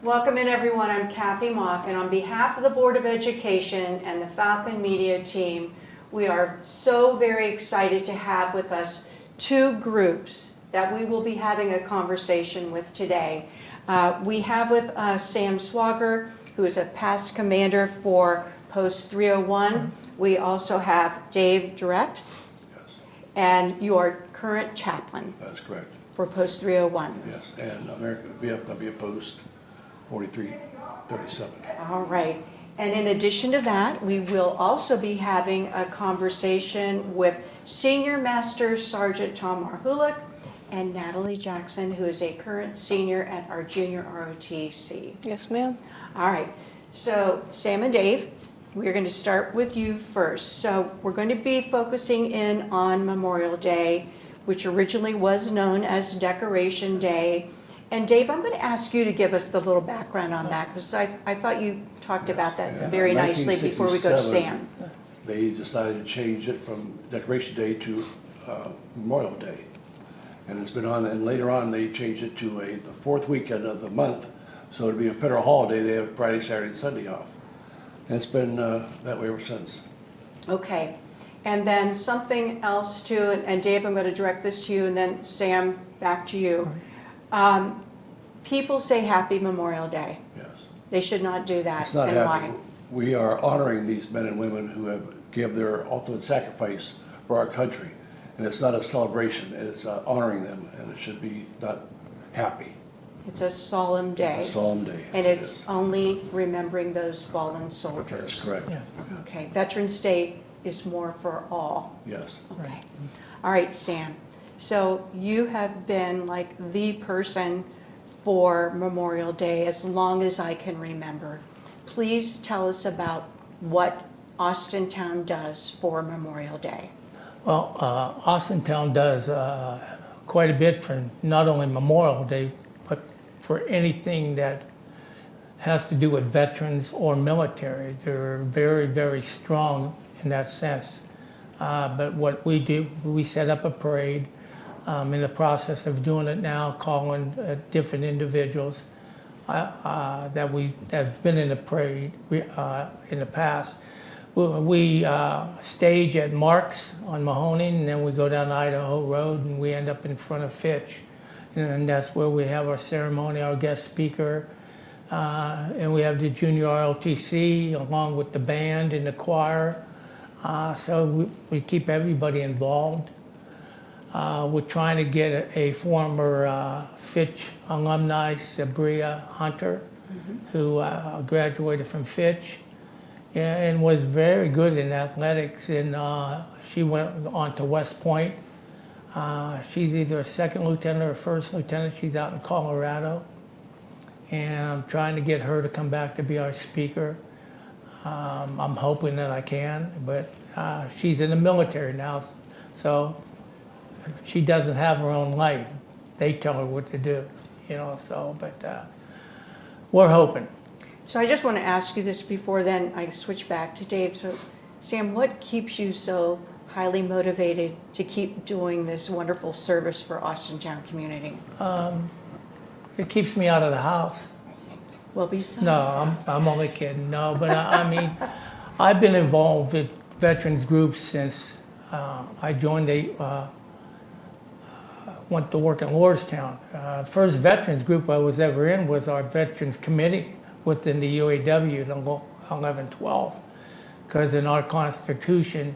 Welcome in, everyone. I'm Kathy Mock, and on behalf of the Board of Education and the Falcon Media team, we are so very excited to have with us two groups that we will be having a conversation with today. We have with us Sam Swager, who is a past commander for Post 301. We also have Dave Durrett, Yes, and you are current chaplain that's correct. for Post 301. Yes, and American VFW Post 4337. All right. And in addition to that, we will also be having a conversation with Senior Master Sergeant Tom Marhulik and Natalie Jackson, who is a current senior at our junior ROTC. Yes, ma'am. All right. So Sam and Dave, we're going to start with you first. So we're going to be focusing in on Memorial Day, which originally was known as Decoration Day. And Dave, I'm going to ask you to give us the little background on that, because I thought you talked about that Yeah. very nicely before we go to Sam. They decided to change it from Decoration Day to Memorial Day. And it's been on, and later on they changed it to the fourth weekend of the month. So it'd be a federal holiday. They have Friday, Saturday, and Sunday off. And it's been that way ever since. Okay. And then something else too, and Dave, I'm going to direct this to you, and then Sam, back to you. People say Happy Memorial Day. Yes. They should not do that. It's not And happy. why? We are honoring these men and women who have given their ultimate sacrifice for our country. And it's not a celebration, it's honoring them, and it should be not happy. It's a solemn day. A solemn day. And yes, it it's is. only remembering those fallen soldiers. That is correct. Yes. Okay, Veterans Day is more for all. Yes. Okay. All right, Sam. So you have been like the person for Memorial Day as long as I can remember. Please tell us about what Austintown does for Memorial Day. Well, Austintown does quite a bit for not only Memorial Day, but for anything that has to do with veterans or military. They're very, very strong in that sense. But what we do, we set up a parade. In the process of doing it now, calling different individuals that have been in the parade in the past. We stage at Marks on Mahoning, and then we go down Idaho Road, and we end up in front of Fitch. And that's where we have our ceremony, our guest speaker. And we have the junior ROTC along with the band and the choir. So we keep everybody involved. We're trying to get a former Fitch alumni, Sabria Hunter, who graduated from Fitch and was very good in athletics. And she went on to West Point. She's either a second lieutenant or a first lieutenant. She's out in Colorado. And I'm trying to get her to come back to be our speaker. I'm hoping that I can, but she's in the military now, so she doesn't have her own life. They tell her what to do, but we're hoping. So I just want to ask you this before then I switch back to Dave. So Sam, what keeps you so highly motivated to keep doing this wonderful service for Austintown community? It keeps me out of the house. Well, besides No, I'm only kidding. No, but I mean, I've been involved with veterans groups since I joined went to work in Lordstown. First veterans group I was ever in was our veterans committee within the UAW, the 1112. Because in our Constitution,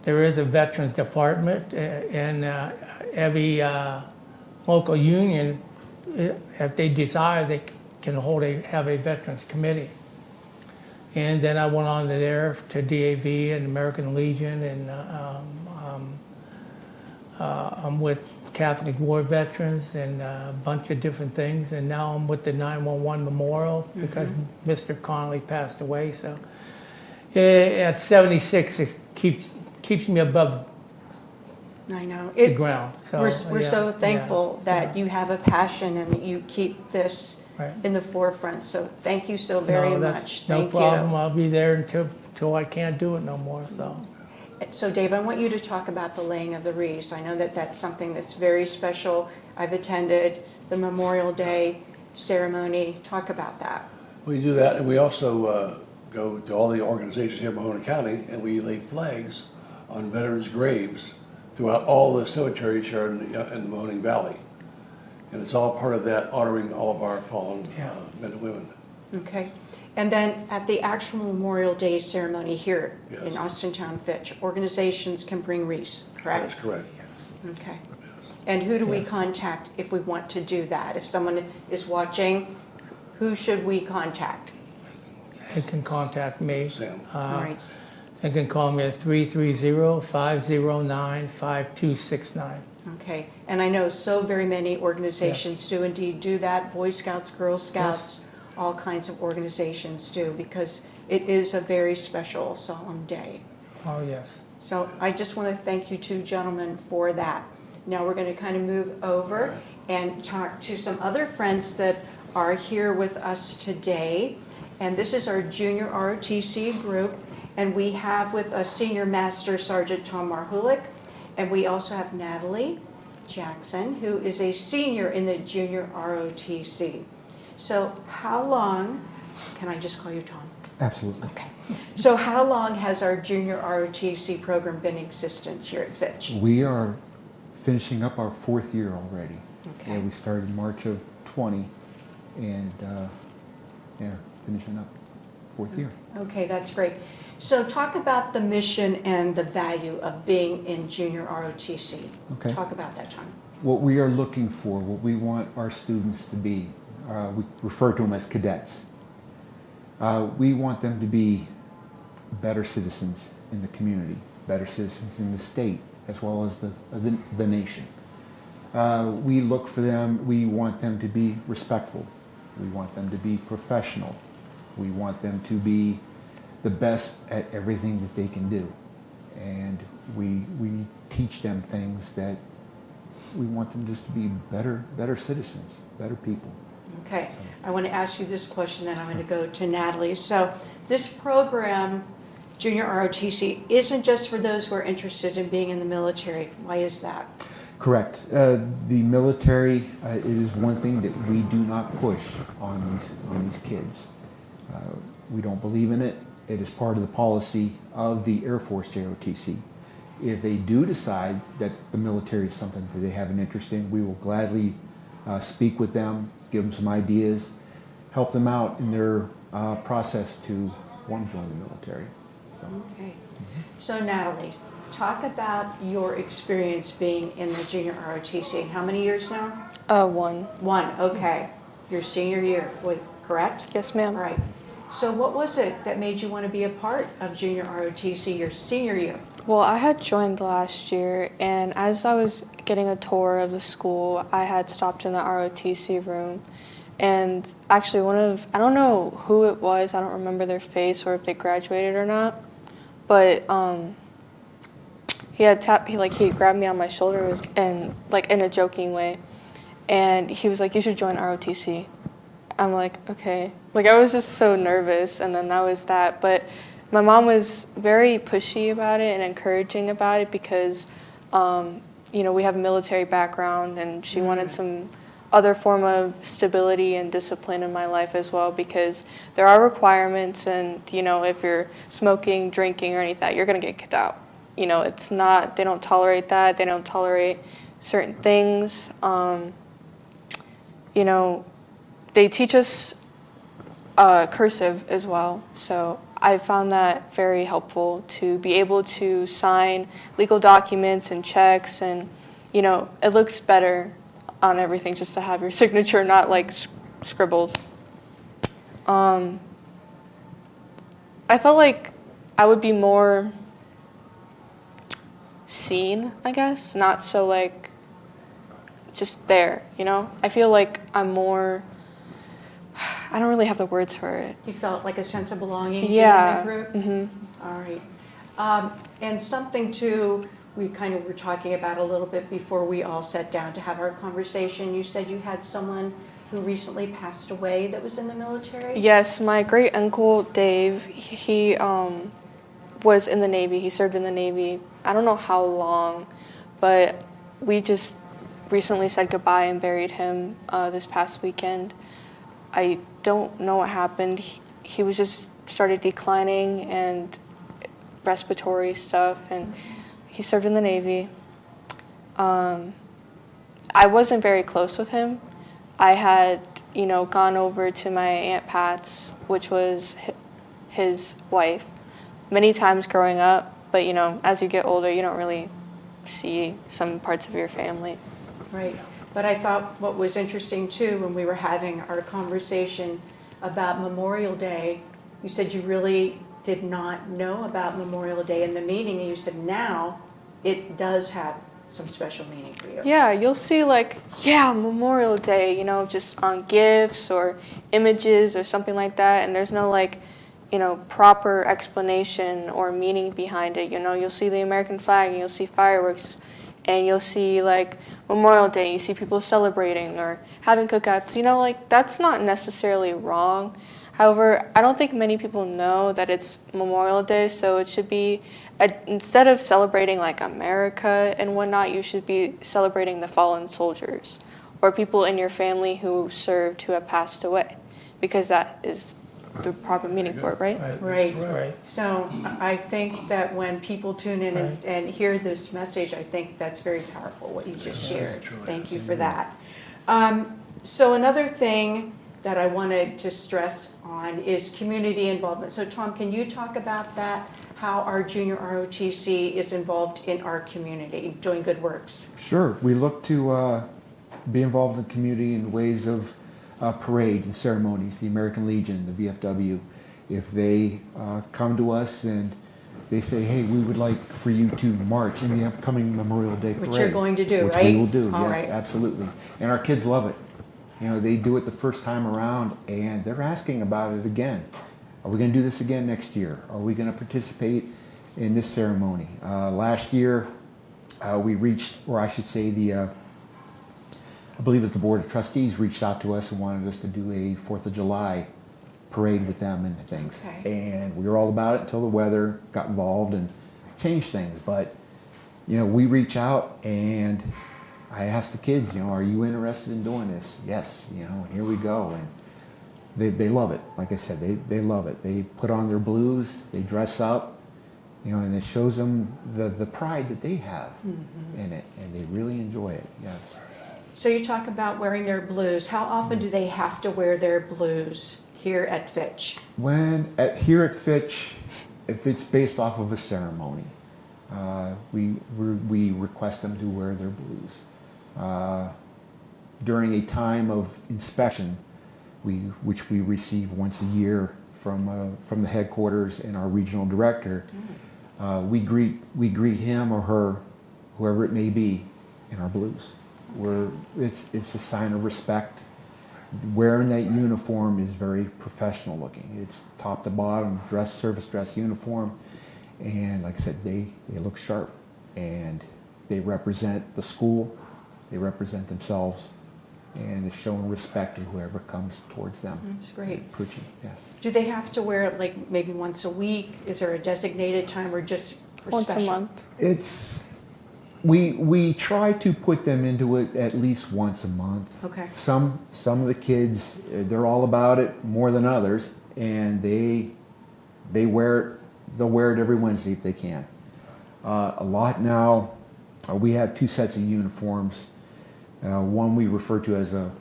there is a veterans department, and every local union, if they desire, they can have a veterans committee. And then I went on to there to DAV and American Legion, and I'm with Catholic War Veterans and a bunch of different things. And now I'm with the 911 Memorial because Mr. Connolly passed away. So at 76, it keeps me above I know. the ground. So We're so yeah, that yeah. you have a passion and that you keep this Right. in the forefront. So thank you so very No, much. that's no Thank problem. I'll be there until I can't do it no more. So. So Dave, I want you to talk about the laying of the wreaths. I know that that's something that's very special. I've attended the Memorial Day ceremony. Talk about that. We do that, and we also go to all the organizations here in Mahoney County, and we lay flags on veterans' graves throughout all the cemeteries here in the Mahoning Valley. And it's all part of that, honoring all of our fallen men and women. Okay. And then at the actual Memorial Day ceremony here Yes. in Austintown Fitch, organizations can bring wreaths, correct? That's correct. Okay. And who do we Yes. contact if we want to do that? If someone is watching, who should we contact? You can contact me. Sam. All right. You can call me at 330-509-5269. Okay. And I know so very many organizations do indeed do that. Boy Scouts, Girl Scouts, all kinds of organizations do, because it is a very special, solemn day. Oh, yes. So I just want to thank you two gentlemen for that. Now we're going to kind of move over and talk to some other friends that are here with us today. And this is our junior ROTC group. And we have with us Senior Master Sergeant Tom Marhulik. And we also have Natalie Jackson, who is a senior in the junior ROTC. So how long, can I just call you Tom? Absolutely. Okay. So how long has our junior ROTC program been in existence here at Fitch? We are finishing up our 4th year already. Okay. Yeah, we started in March of 20, and finishing up 4th year. Okay, that's great. So talk about the mission and the value of being in junior ROTC. Okay. Talk about that, Tom. What we are looking for, what we want our students to be, we refer to them as cadets. We want them to be better citizens in the community, better citizens in the state, as well as the nation. We look for them, we want them to be respectful. We want them to be professional. We want them to be the best at everything that they can do. And we teach them things that we want them just to be better citizens, better people. Okay, I want to ask you this question, then I'm going to go to Natalie. So this program, Junior ROTC, isn't just for those who are interested in being in the military. Why is that? Correct. The military it is one thing that we do not push on these kids. We don't believe in it. It is part of the policy of the Air Force JROTC. If they do decide that the military is something that they have an interest in, we will gladly speak with them, give them some ideas, help them out in their process to want to join the military. So. Okay. So Natalie, talk about your experience being in the junior ROTC. How many years now? 1. 1, okay. Your senior year, correct? Yes, ma'am. All right. So what was it that made you want to be a part of junior ROTC your senior year? Well, I had joined last year, and as I was getting a tour of the school, I had stopped in the ROTC room. And actually I don't know who it was, I don't remember their face or if they graduated or not, but he grabbed me on my shoulder and like in a joking way, and he was like, "You should join ROTC." I'm like, okay. Like, I was just so nervous, and then that was that. But my mom was very pushy about it and encouraging about it because, we have a military background, and she wanted some other form of stability and discipline in my life as well, because there are requirements, and, if you're smoking, drinking, or any of that, you're going to get kicked out. It's not, they don't tolerate that. They don't tolerate certain things. They teach us cursive as well, so I found that very helpful to be able to sign legal documents and checks, and it looks better on everything just to have your signature not like scribbled. I felt like I would be more seen, I guess, not so like just there, I feel like I'm more, I don't really have the words for it. You felt like a sense of belonging Yeah. in the group? Mm-hmm. All right. And something too, we kind of were talking about a little bit before we all sat down to have our conversation. You said you had someone who recently passed away that was in the military? Yes, my great uncle Dave, he was in the Navy. He served in the Navy. I don't know how long, but we just recently said goodbye and buried him this past weekend. I don't know what happened. He was just started declining and respiratory stuff, and he served in the Navy. I wasn't very close with him. I had, gone over to my Aunt Pat's, which was his wife, many times growing up, but, as you get older, you don't really see some parts of your family. Right. But I thought what was interesting too, when we were having our conversation about Memorial Day, you said you really did not know about Memorial Day in the meeting, and you said now it does have some special meaning for you. Yeah, you'll see Memorial Day, just on gifts or images or something like that, and there's no proper explanation or meaning behind it. You'll see the American flag and you'll see fireworks, and you'll see Memorial Day, you see people celebrating or having cookouts. That's not necessarily wrong. However, I don't think many people know that it's Memorial Day, so it should be, instead of celebrating America and whatnot, you should be celebrating the fallen soldiers or people in your family who served, who have passed away, because that is the proper meaning for it, right? Right. So I think that when people tune in and hear this message, I think that's very powerful, what you just shared. Thank you for that. So another thing that I wanted to stress on is community involvement. So Tom, can you talk about that, how our junior ROTC is involved in our community, doing good works? Sure. We look to be involved in the community in ways of parades and ceremonies, the American Legion, the VFW. If they come to us and they say, hey, we would like for you to march in the upcoming Memorial Day parade. Which you're going to do, which right? We will do, All yes, right. absolutely. And our kids love it. They do it the first time around, and they're asking about it again. Are we going to do this again next year? Are we going to participate in this ceremony? Last year, we reached, or I should say I believe it was the Board of Trustees reached out to us and wanted us to do a 4th of July parade with them and things. Okay. And we were all about it until the weather got involved and changed things. But, we reach out, and I asked the kids, are you interested in doing this? Yes, and here we go. And they love it. Like I said, they love it. They put on their blues, they dress up, and it shows them the pride that they have in it, and they really enjoy it, yes. So you talk about wearing their blues. How often do they have to wear their blues here at Fitch? Here at Fitch, if it's based off of a ceremony, we request them to wear their blues. During a time of inspection, which we receive once a year from the headquarters and our regional director, we greet him or her, whoever it may be, in our blues. It's a sign of respect. Wearing that uniform is very professional looking. It's top to bottom, service dress uniform, and like I said, they look sharp, and they represent the school, they represent themselves, and it's showing respect to whoever comes towards them. That's great. Preaching, yes. Do they have to wear it maybe once a week? Is there a designated time or just for Once special? a month. We try to put them into it at least once a month. Okay. Some of the kids, they're all about it more than others, and they'll wear it every Wednesday if they can. A lot now, we have 2 sets of uniforms. One we refer to as an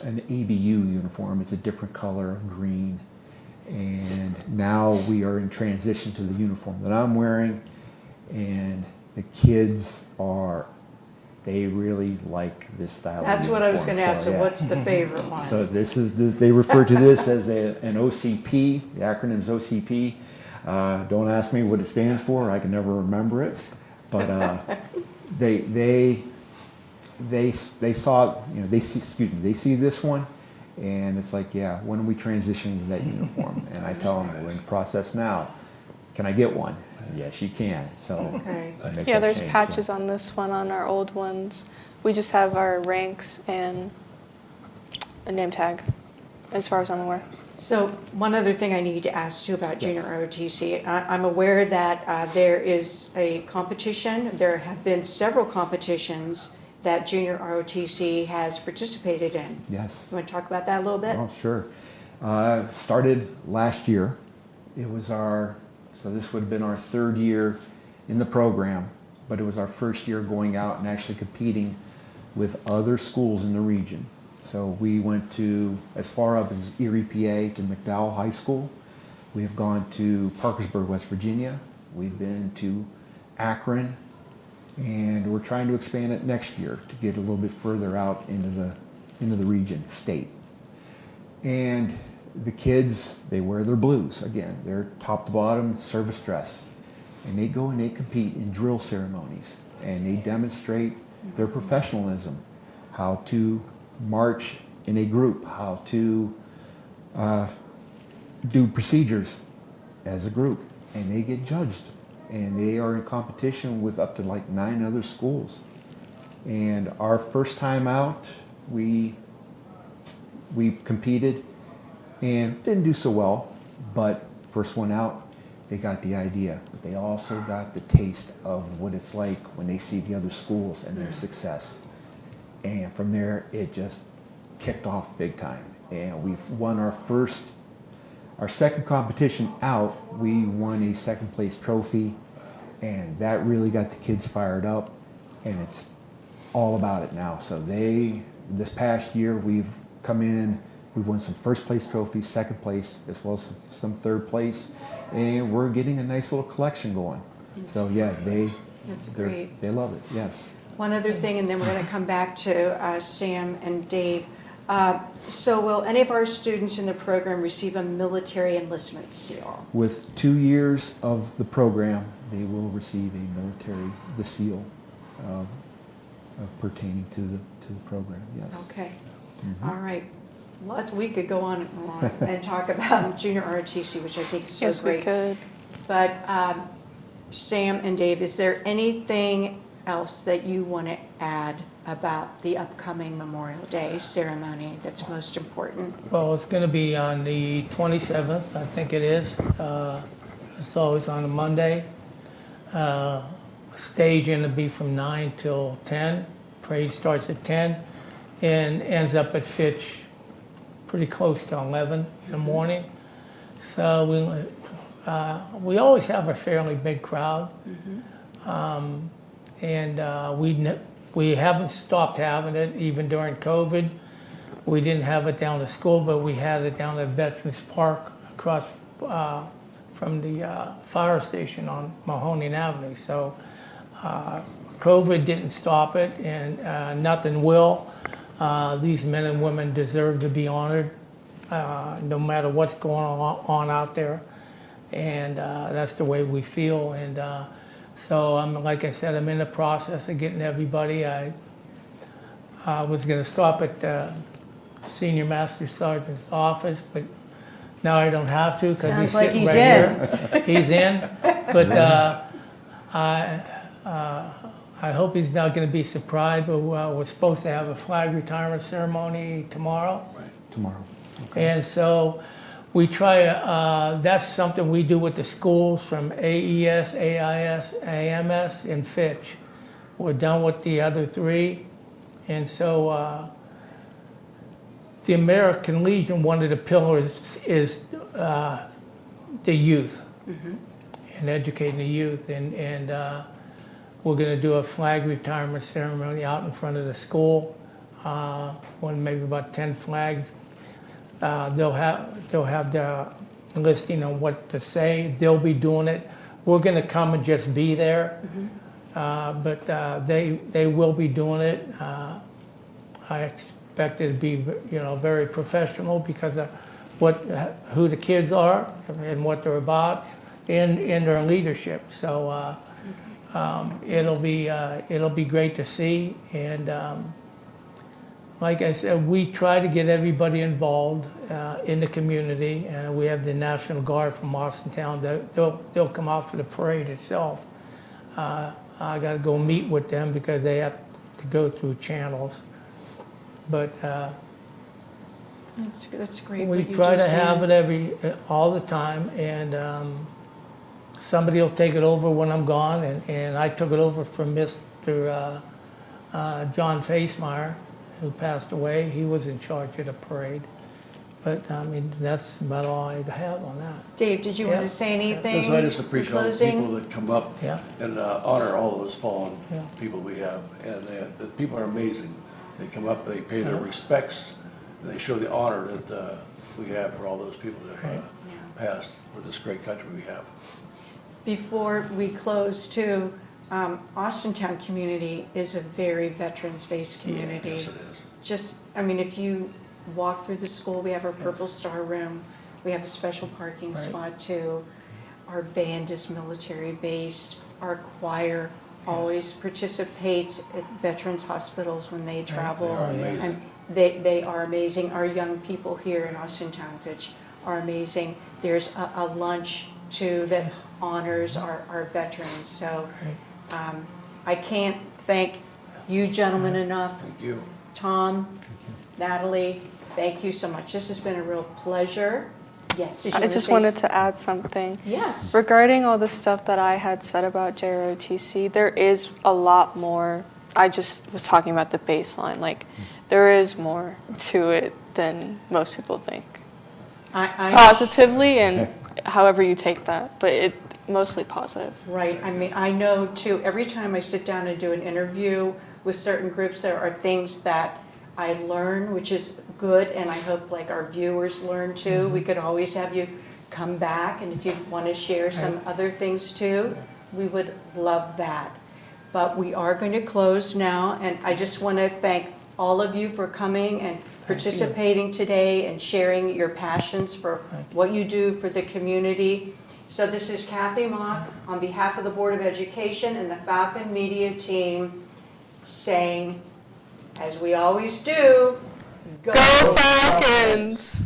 ABU uniform. It's a different color of green. And now we are in transition to the uniform that I'm wearing, and the kids they really like this style That's of what I was uniform. going to ask. So yeah. what's the favorite one? So they refer to this as an OCP. The acronym is OCP. Don't ask me what it stands for. I can never remember it. But they see this one, and it's like, yeah, when are we transitioning to that uniform? And I tell them, we're in the process now. Can I get one? Yes, you can. So Okay. make Yeah, that there's change, patches on this one, on our old ones. We just have our ranks and a name tag, as far as I'm aware. So one other thing I need to ask you about Junior ROTC. I'm aware that there is a competition. There have been several competitions that Junior ROTC has participated in. Yes. You want to talk about that a little bit? Oh, sure. Started last year. It was so this would have been our third year in the program, but it was our first year going out and actually competing with other schools in the region. So we went to as far up as Erie, PA to McDowell High School. We have gone to Parkersburg, West Virginia. We've been to Akron, and we're trying to expand it next year to get a little bit further out into the region, state. And the kids, they wear their blues. Again, they're top to bottom service dress. And they go and they compete in drill ceremonies. And they demonstrate their professionalism, how to march in a group, how to do procedures as a group. And they get judged. And they are in competition with up to like 9 other schools. And our first time out, we competed and didn't do so well, but first one out, they got the idea, but they also got the taste of what it's like when they see the other schools and their success. And from there, it just kicked off big time. And we've won our second competition out, we won a second place trophy, and that really got the kids fired up, and it's all about it now. So this past year, we've come in, we've won some first place trophies, second place, as well as some third place, and we're getting a nice little collection going. So yeah, That's great. they love it, yes. One other thing, and then we're going to come back to Sam and Dave. So will any of our students in the program receive a military enlistment seal? With 2 years of the program, they will receive the seal of pertaining to the program, yes. Okay. All right. We could go on and talk about Junior ROTC, which I think is so Yes, great. we could. But Sam and Dave, is there anything else that you want to add about the upcoming Memorial Day ceremony that's most important? Well, it's going to be on the 27th, I think it is. It's always on a Monday. Stage going to be from 9 till 10. Parade starts at 10 and ends up at Fitch pretty close to 11 in the morning. So we always have a fairly big crowd. And we haven't stopped having it even during COVID. We didn't have it down at school, but we had it down at Veterans Park across from the fire station on Mahoning Avenue. So COVID didn't stop it, and nothing will. These men and women deserve to be honored, no matter what's going on out there. And that's the way we feel. And so, like I said, I'm in the process of getting everybody. I was going to stop at the Senior Master Sergeant's office, but now I don't have to because he's sitting right here. He's in. But I hope he's not going to be surprised, but we're supposed to have a flag retirement ceremony tomorrow. Right. Tomorrow. Okay. And so we try, that's something we do with the schools from AES, AIS, AMS, and Fitch. We're done with the other 3. And so the American Legion, one of the pillars is the youth and educating the youth. And we're going to do a flag retirement ceremony out in front of the school. Maybe about 10 flags. They'll have the listing on what to say. They'll be doing it. We're going to come and just be there, but they will be doing it. I expect it to be very professional because of who the kids are and what they're about, and their leadership. So it'll be great to see. And like I said, we try to get everybody involved in the community, and we have the National Guard from Austintown. They'll come out for the parade itself. I got to go meet with them because they have to go through channels. But that's great. we what you try to just have said. it all the time, and somebody will take it over when I'm gone. And I took it over from Mr. John Facemeyer, who passed away, he was in charge of the parade. But, I mean, that's about all I have on that. Dave, did you want Yeah. to say anything? So I just in appreciate all the closing? people that come up Yeah. and honor all those fallen Yeah. people we have. And the people are amazing. They come up, they pay their Yeah. respects, and they show the honor that we have for all those people that Right. passed for this great country we have. Before we close too, Austintown community is a very veterans-based community. Yes, it is. Just, I mean, if you walk through the school, we have our Purple Star room, we have a special parking Right. spot too. Our band is military-based, our choir always participates at veterans hospitals when they travel. They are amazing. And they are amazing. Our young people here in Austintown Village are amazing. There's a lunch too that Yes. honors our veterans. So Right. I can't thank you gentlemen enough. Thank you. Tom, Natalie, thank you so much. This has been a real pleasure. Yes, did you I want to just say wanted to add something. Yes. Regarding all the stuff that I had said about JROTC, there is a lot more. I just was talking about the baseline. Like, there is more to it than most people think. I Positively and however you take that, but it mostly positive. Right, I mean, I know too, every time I sit down and do an interview with certain groups, there are things that I learn, which is good, and I hope like our viewers learn too. We could always have you come back, and if you want to share some other things too, we would love that. But we are going to close now, and I just want to thank all of you for coming and participating today and sharing your passions for what you do for the community. So this is Kathy Mock on behalf of the Board of Education and the Falcon Media team saying, as we always do, Go Falcons!